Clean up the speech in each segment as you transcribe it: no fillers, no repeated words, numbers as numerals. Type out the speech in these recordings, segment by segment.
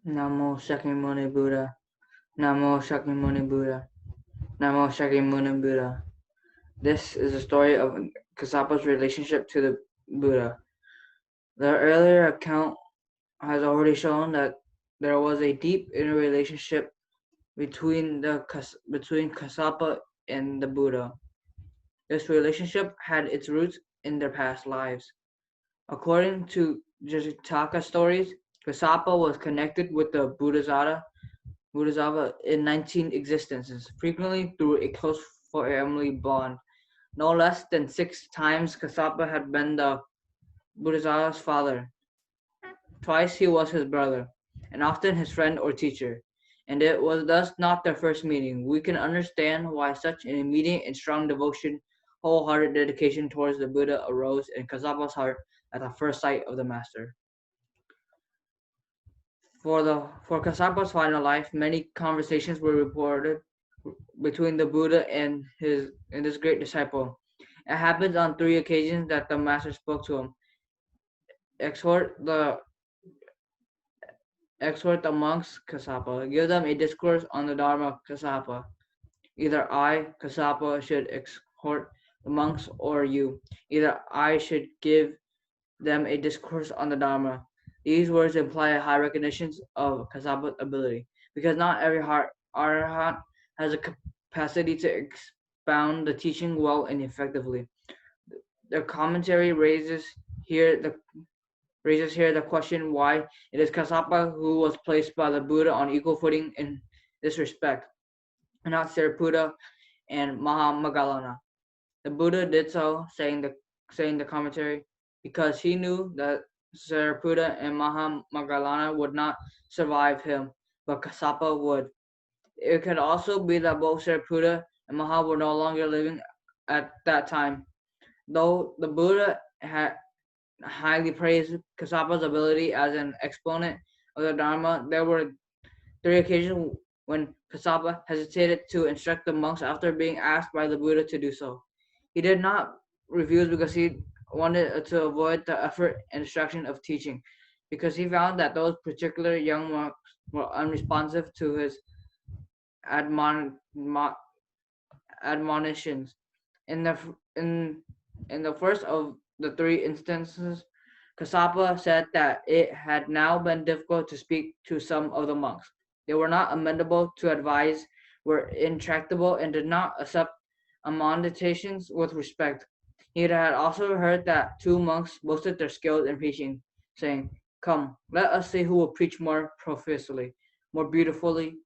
Namo Shakyamuni Buddha. Namo Shakyamuni Buddha. Namo Shakyamuni Buddha. This is the story of Kassapa's relationship to the Buddha. The earlier account has already shown that there was a deep inner relationship between Kassapa and the Buddha. This relationship had its roots in their past lives. According to Jataka stories, Kassapa was connected with the Bodhisattva in 19 existences, frequently through a close family bond. No less than 6 times Kassapa had been the Bodhisattva's father. Twice he was his brother, and often his friend or teacher. And it was thus not their first meeting. We can understand why such an immediate and strong devotion, wholehearted dedication towards the Buddha arose in Kassapa's heart at the first sight of the Master. For Kassapa's final life, many conversations were reported between the Buddha and this great disciple. It happens on 3 occasions that the master spoke to him. Exhort the exhort the monks, Kassapa. Give them a discourse on the Dharma, Kassapa. Either I, Kassapa, should exhort the monks or you. Either I should give them a discourse on the Dharma. These words imply a high recognition of Kassapa's ability, because not every arhat has a capacity to expound the teaching well and effectively. The commentary here the raises here the question why it is Kassapa who was placed by the Buddha on equal footing in this respect, and not Sariputta and Mahamoggalana. The Buddha did so, saying the commentary, because he knew that Sariputta and Mahamoggalana would not survive him, but Kassapa would. It could also be that both Sariputta and Maha were no longer living at that time. Though the Buddha had highly praised Kassapa's ability as an exponent of the Dharma, there were 3 occasions when Kassapa hesitated to instruct the monks after being asked by the Buddha to do so. He did not refuse because he wanted to avoid the effort and distraction of teaching, because he found that those particular young monks were unresponsive to his admon- admonitions. In the in in the first of the 3 instances, Kassapa said that it had now been difficult to speak to some of the monks. They were not amenable to advice, were intractable, and did not accept admonitions with respect. He had also heard that 2 monks boasted their skill in preaching, saying, "Come, let us see who will preach more profusely, more beautifully,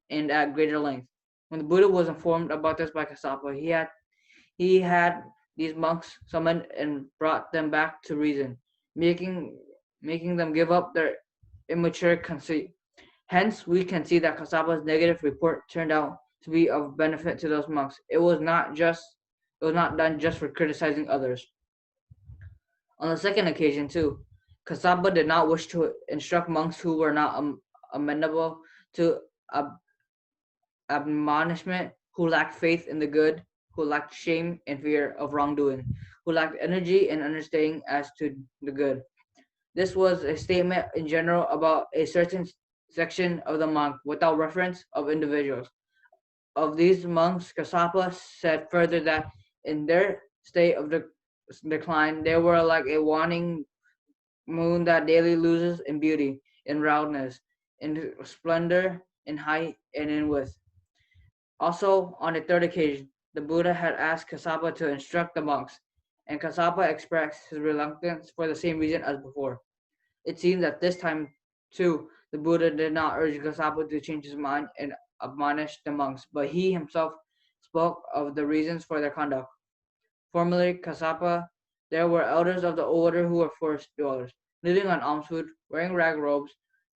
and at greater length." When the Buddha was informed about this by Kassapa, he had these monks summoned and brought them back to reason, making making them give up their immature conceit. Hence, we can see that Kassapa's negative report turned out to be of benefit to those monks. It was not done just for criticizing others. On the second occasion, too, Kassapa did not wish to instruct monks who were not amenable to ab- admonishment, who lacked faith in the good, who lacked shame and fear of wrongdoing, who lacked energy and understanding as to the good. This was a statement in general about a certain section of the monk without reference of individuals. Of these monks, Kassapa said further that in their state of decline, they were like a waning moon that daily loses in beauty, in roundness, in splendor, in height, and in width. Also, on a third occasion, the Buddha had asked Kassapa to instruct the monks, and Kassapa expressed his reluctance for the same reason as before. It seems that this time, too, the Buddha did not urge Kassapa to change his mind and admonish the monks, but he himself spoke of the reasons for their conduct. Formerly, Kassapa, there were elders of the order who were forest dwellers, living on alms food, wearing rag robes,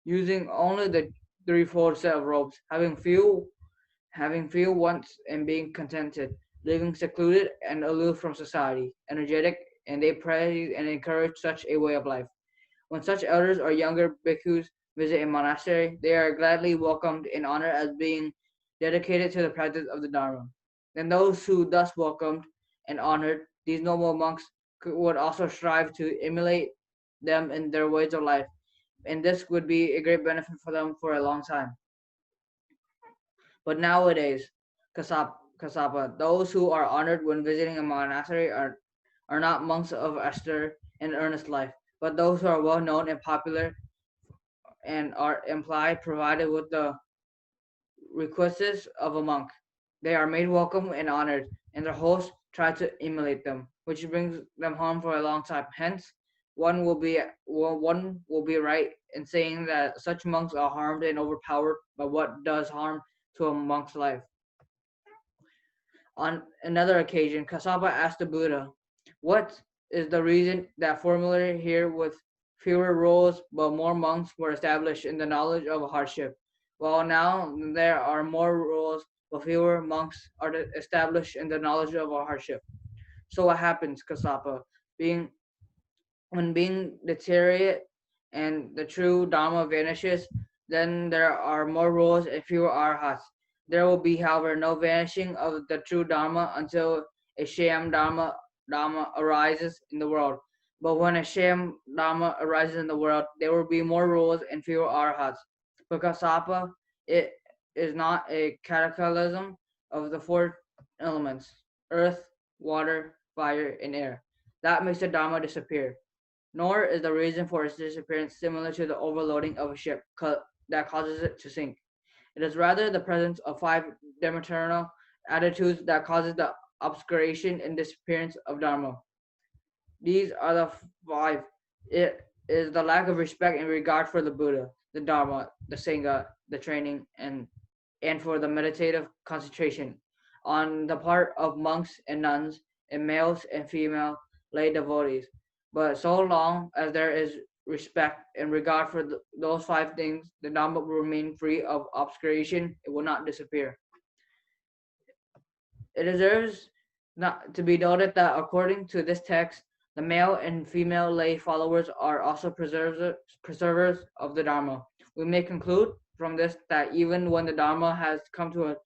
using only the threefold set of robes, having few wants and being contented, living secluded and aloof from society, energetic, and they praise and encourage such a way of life. When such elders or younger bhikkhus visit a monastery, they are gladly welcomed and honored as being dedicated to the practice of the Dharma. Then those who thus welcomed and honored these noble monks would also strive to emulate them in their ways of life, and this would be a great benefit for them for a long time. But nowadays, Kassapa, those who are honored when visiting a monastery are not monks of austere and earnest life, but those who are well known and popular and are implied provided with the requisites of a monk. They are made welcome and honored, and their hosts try to emulate them, which brings them harm for a long time. Hence, one will be right in saying that such monks are harmed and overpowered by what does harm to a monk's life. On another occasion, Kassapa asked the Buddha, "What is the reason that formally here with fewer rules but more monks were established in the knowledge of hardship, while now there are more rules but fewer monks are established in the knowledge of hardship?" So what happens, Kassapa? Being when being deteriorate and the true Dharma vanishes, then there are more rules and fewer arhats. There will be, however, no vanishing of the true Dharma until a sham Dharma arises in the world. But when a sham Dharma arises in the world, there will be more rules and fewer arhats. Because Sapa, it is not a cataclysm of the four elements: earth, water, fire, and air. That makes the Dharma disappear. Nor is the reason for its disappearance similar to the overloading of a ship that causes it to sink. It is rather the presence of five diametral attitudes that causes the obscuration and disappearance of Dharma. These are the five. It is the lack of respect and regard for the Buddha, the Dharma, the Sangha, the training, and for the meditative concentration on the part of monks and nuns and males and female lay devotees. But so long as there is respect and regard for those five things, the Dhamma will remain free of obscuration. It will not disappear. It deserves not to be noted that according to this text, the male and female lay followers are also preservers of the Dharma. We may conclude from this that even when the Dharma has come to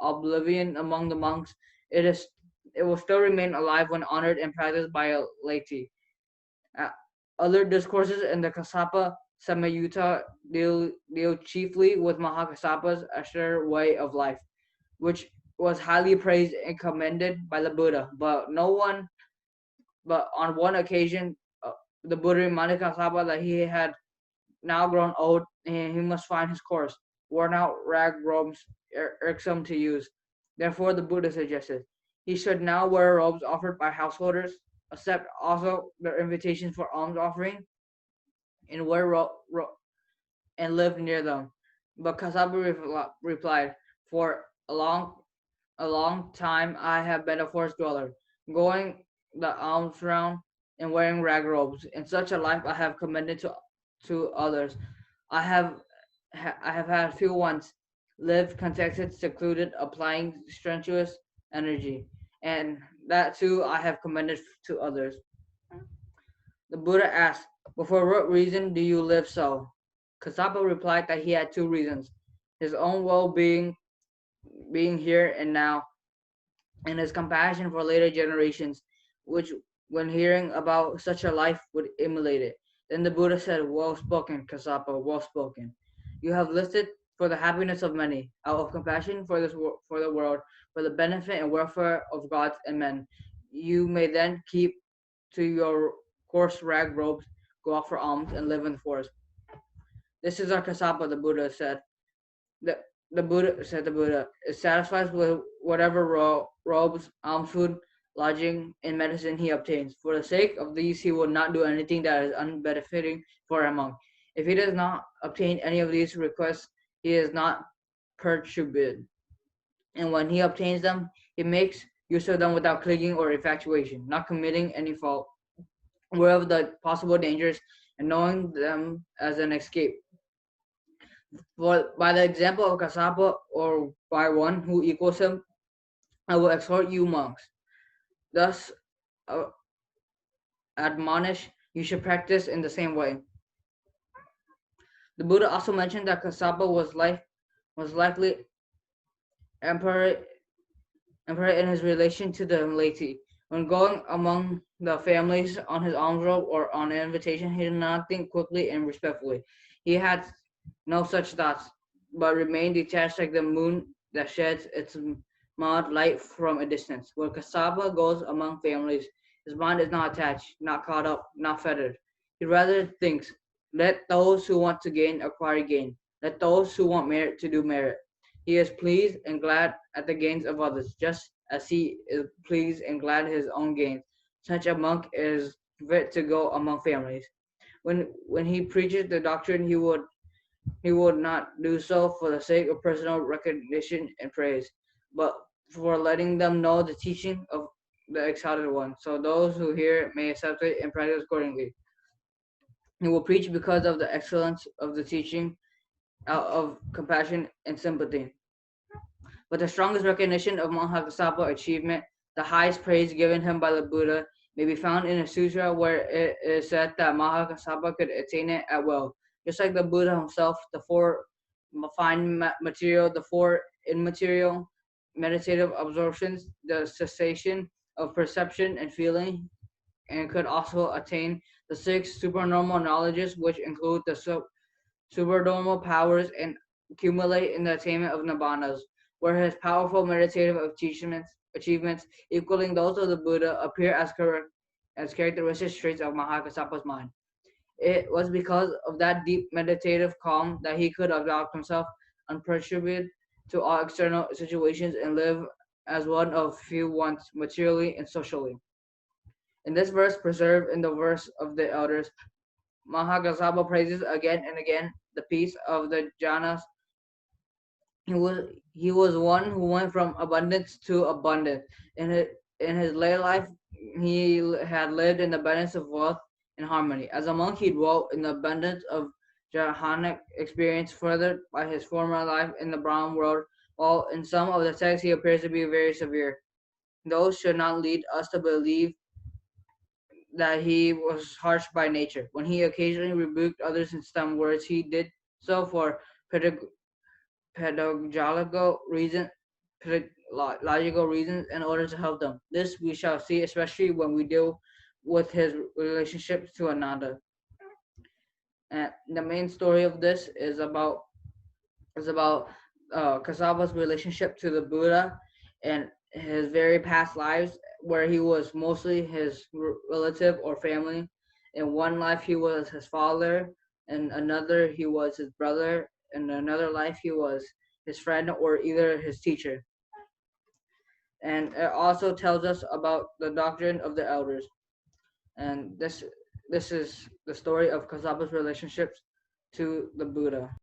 oblivion among the monks, it is it will still remain alive when honored and practiced by a laity. Uh, Other discourses in the Kassapa Samayutta deal chiefly with Mahakassapa's austere way of life, which was highly praised and commended by the Buddha. But on one occasion, the Buddha reminded Kassapa that he had now grown old and he must find his course. Worn out rag robes irksome to use. Therefore, the Buddha suggested he should now wear robes offered by householders, accept also their invitations for alms offering, and and live near them. But Kassapa replied, "For a long a long time I have been a forest dweller, going the alms round and wearing rag robes. In such a life I have commended to others. I have I have had few ones, lived contented, secluded, applying strenuous energy, and that too I have commended to others." The Buddha asked, "But for what reason do you live so?" Kassapa replied that he had two reasons: his own well-being, being here and now, and his compassion for later generations, which, when hearing about such a life, would emulate it. Then the Buddha said, "Well spoken, Kassapa, well spoken. You have listed for the happiness of many, out of compassion for for the world, for the benefit and welfare of gods and men. You may then keep to your coarse rag robes, go out for alms, and live in the forest." This is our Kassapa, the Buddha said. The, the Buddha, is satisfied with whatever robes, alms food, lodging, and medicine he obtains. For the sake of these, he will not do anything that is unbenefiting for a monk. If he does not obtain any of these requests, he is not perturbed. And when he obtains them, he makes use of them without clinging or infatuation, not committing any fault, aware of the possible dangers, and knowing them as an escape. For by the example of Kassapa or by one who equals him, I will exhort you monks. Thus uh, admonish, you should practice in the same way. The Buddha also mentioned that Kassapa was likely emperor emperor in his relation to the laity. When going among the families on his envelope or on an invitation, he did not think quickly and respectfully. He had no such thoughts, but remained detached like the moon that sheds its mild light from a distance. When Kassapa goes among families, his mind is not attached, not caught up, not fettered. He rather thinks, let those who want to gain acquire gain. Let those who want merit to do merit. He is pleased and glad at the gains of others, just as he is pleased and glad at his own gains. Such a monk is fit to go among families. When he preaches the doctrine, he would not do so for the sake of personal recognition and praise, but for letting them know the teaching of the exalted one, so those who hear may accept it and practice accordingly. He will preach because of the excellence of the teaching, out of compassion and sympathy. But the strongest recognition of Mahakassapa achievement, the highest praise given him by the Buddha, may be found in a sutra where it is said that Mahakassapa could attain it at will. Just like the Buddha himself, the four fine material, the four immaterial meditative absorptions, the cessation of perception and feeling, and could also attain the six supernormal knowledges, which include the supernormal powers and accumulate in the attainment of nibbana, where his powerful meditative achievements equaling those of the Buddha appear as characteristic traits of Mahakassapa's mind. It was because of that deep meditative calm that he could adopt himself unperturbed to all external situations and live as one of few once materially and socially. In this verse, preserved in the verse of the elders, Mahakasapa praises again and again the peace of the jhanas. He was one who went from abundance to abundance. In his lay life, he had lived in abundance of wealth and harmony. As a monk, he dwelt in the abundance of jhanic experience, furthered by his former life in the Brahman world. While in some of the texts, he appears to be very severe. Those should not lead us to believe that he was harsh by nature. When he occasionally rebuked others in some words, he did so for pedagogical reasons, logical reasons in order to help them. This we shall see, especially when we deal with his relationship to Ananda. And the main story of this is about Kasava's relationship to the Buddha and his very past lives, where he was mostly his relative or family. In one life, he was his father, in another, he was his brother, in another life, he was his friend or either his teacher. And it also tells us about the doctrine of the elders. And this is the story of Kasapa's relationships to the Buddha.